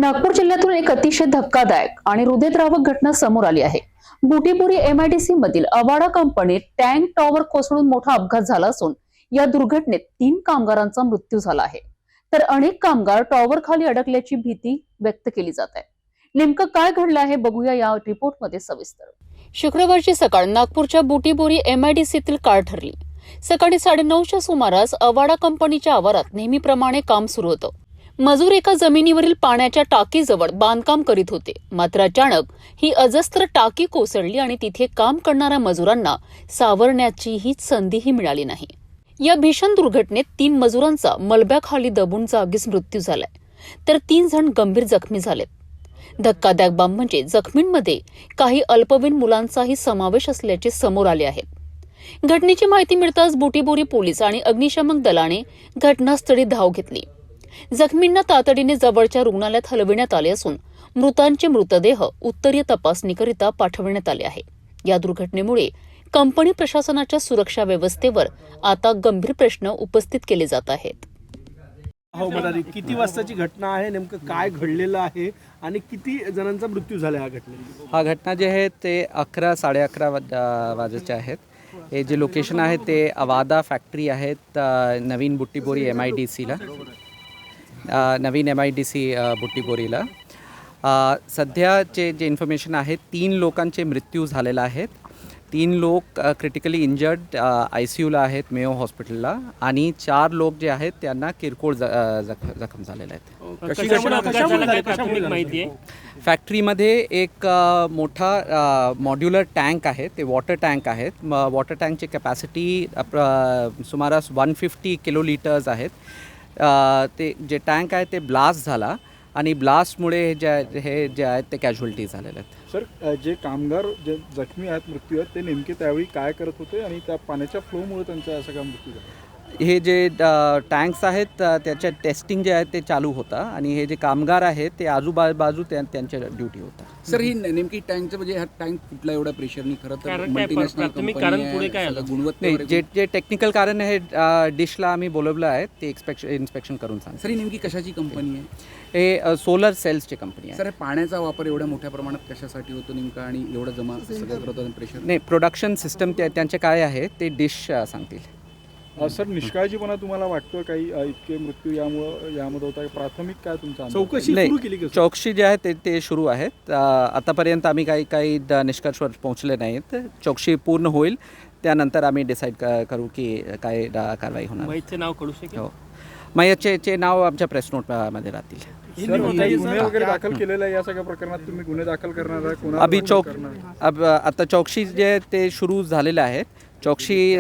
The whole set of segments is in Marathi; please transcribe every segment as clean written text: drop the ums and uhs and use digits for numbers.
नागपूर जिल्ह्यातून एक अतिशय धक्कादायक आणि हृदयद्रावक घटना समोर आली आहे। बुटीबोरी MIDC मधील अवाडा कंपनीत टँक टॉवर कोसळून मोठा अपघात झाला असून या दुर्घटनेत 3 कामगारांचा मृत्यू झाला आहे, तर अनेक कामगार टॉवर खाली अडकल्याची भीती व्यक्त केली जात आहे। नेमकं काय घडलं आहे बघूया या रिपोर्टमध्ये सविस्तर। शुक्रवारची सकाळ नागपूरच्या बुटीबोरी MIDCतील काळ ठरली। सकाळी 9:30च्या सुमारास अवाडा कंपनीच्या आवारात नेहमीप्रमाणे काम सुरू होतं। मजूर एका जमिनीवरील पाण्याच्या टाकीजवळ बांधकाम करीत होते, मात्र अचानक ही अजस्त्र टाकी कोसळली आणि तिथे काम करणाऱ्या मजुरांना सावरण्याचीही संधीही मिळाली नाही। या भीषण दुर्घटनेत 3 मजुरांचा मलब्याखाली दबून जागीच मृत्यू झालाय, तर 3 जण गंभीर जखमी झालेत। धक्कादायक बाब म्हणजे जखमींमध्ये काही अल्पवयीन मुलांचाही समावेश असल्याचे समोर आले आहे। घटनेची माहिती मिळताच बुटीबोरी पोलीस आणि अग्निशमन दलाने घटनास्थळी धाव घेतली। जखमींना तातडीने जवळच्या रुग्णालयात हलविण्यात आले असून मृतांचे मृतदेह उत्तरीय तपासणीकरिता पाठवण्यात आले आहे। या दुर्घटनेमुळे कंपनी प्रशासनाच्या सुरक्षा व्यवस्थेवर आता गंभीर प्रश्न उपस्थित केले जात आहेत। किती वाजताची घटना आहे, नेमकं काय घडलेलं आहे आणि किती जणांचा मृत्यू झाला या घटनेत? हा घटना जे आहे ते 11-11:30 वाजेचे आहेत। हे जे लोकेशन आहे ते अवादा फॅक्टरी आहेत, नवीन बुटीबोरी MIDCला, नवीन MIDC बुटीबोरीला। सध्याचे जे इन्फॉर्मेशन आहे 3 लोकांचे मृत्यू झालेला आहेत। 3 लोक क्रिटिकली इंजर्ड ICUला आहेत मेयो हॉस्पिटलला, आणि 4 लोक जे आहेत त्यांना किरकोळ जखम झालेले आहेत। फॅक्टरीमध्ये एक मोठा मॉड्युलर टँक आहे, ते वॉटर टँक आहेत। वॉटर टँकची कॅपॅसिटी सुमारास 150 किलोलीटर्स आहेत। ते जे टँक आहे ते ब्लास्ट झाला आणि ब्लास्टमुळे हे जे आहेत ते कॅज्युअल्टी झालेले आहेत। सर, जे कामगार जे जखमी आहेत, मृत्यू आहेत, ते नेमके त्यावेळी काय करत होते आणि त्या पाण्याच्या फ्लोमुळे त्यांचा असा का मृत्यू झाला? हे जे टँक्स आहेत त्याच्या टेस्टिंग जे आहे ते चालू होता, आणि हे जे कामगार आहेत ते आजूबाजू त्यांच्या ड्युटी होता। सर, ही नेमकी टँकचं म्हणजे हा टँक कुठला एवढा प्रेशरनी खरं तर मल्टीनॅशनल कंपनी आहे, गुणवत्ता जे टेक्निकल कारण आहे डिशला आम्ही बोलवलं आहे, ते इन्स्पेक्शन करून सांग। सर, ही नेमकी कशाची कंपनी आहे? हे सोलर सेल्सची कंपनी आहे। सर, पाण्याचा वापर एवढ्या मोठ्या प्रमाणात कशासाठी होतो नेमका, आणि एवढं जमा सगळं करतो प्रेशर? नाही, प्रोडक्शन सिस्टम त्यांचे काय आहे ते डिश सांगतील। सर, निष्काळजीपणा तुम्हाला वाटतो काही इतके मृत्यू यामध्ये होता? प्राथमिक काय तुमचा चौकशी सुरू केली का? चौकशी जे आहे ते सुरू आहेत। आतापर्यंत आम्ही काही निष्कर्षावर पोहोचले नाहीत। चौकशी पूर्ण होईल त्यानंतर आम्ही डिसाईड करू की काय कारवाई होणार। मयतचे नाव कळू शकेल? हो, मयतचे नाव आमच्या प्रेस नोटमध्ये राहतील। गुन्हे वगैरे दाखल केलेला आहे या सगळ्या प्रकरणात? तुम्ही गुन्हे दाखल करणार आहे? आता चौकशी जे ते सुरू झालेलं आहे। चौकशी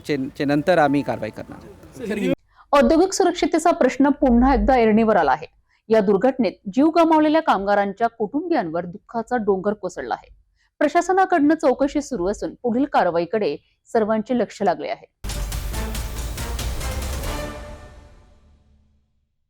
चे नंतर आम्ही कारवाई करणार। औद्योगिक सुरक्षिततेचा प्रश्न पुन्हा एकदा ऐरणीवर आला आहे। या दुर्घटनेत जीव गमावलेल्या कामगारांच्या कुटुंबियांवर दुःखाचा डोंगर कोसळला आहे। प्रशासनाकडून चौकशी सुरू असून पुढील कारवाईकडे सर्वांचे लक्ष लागले आहे।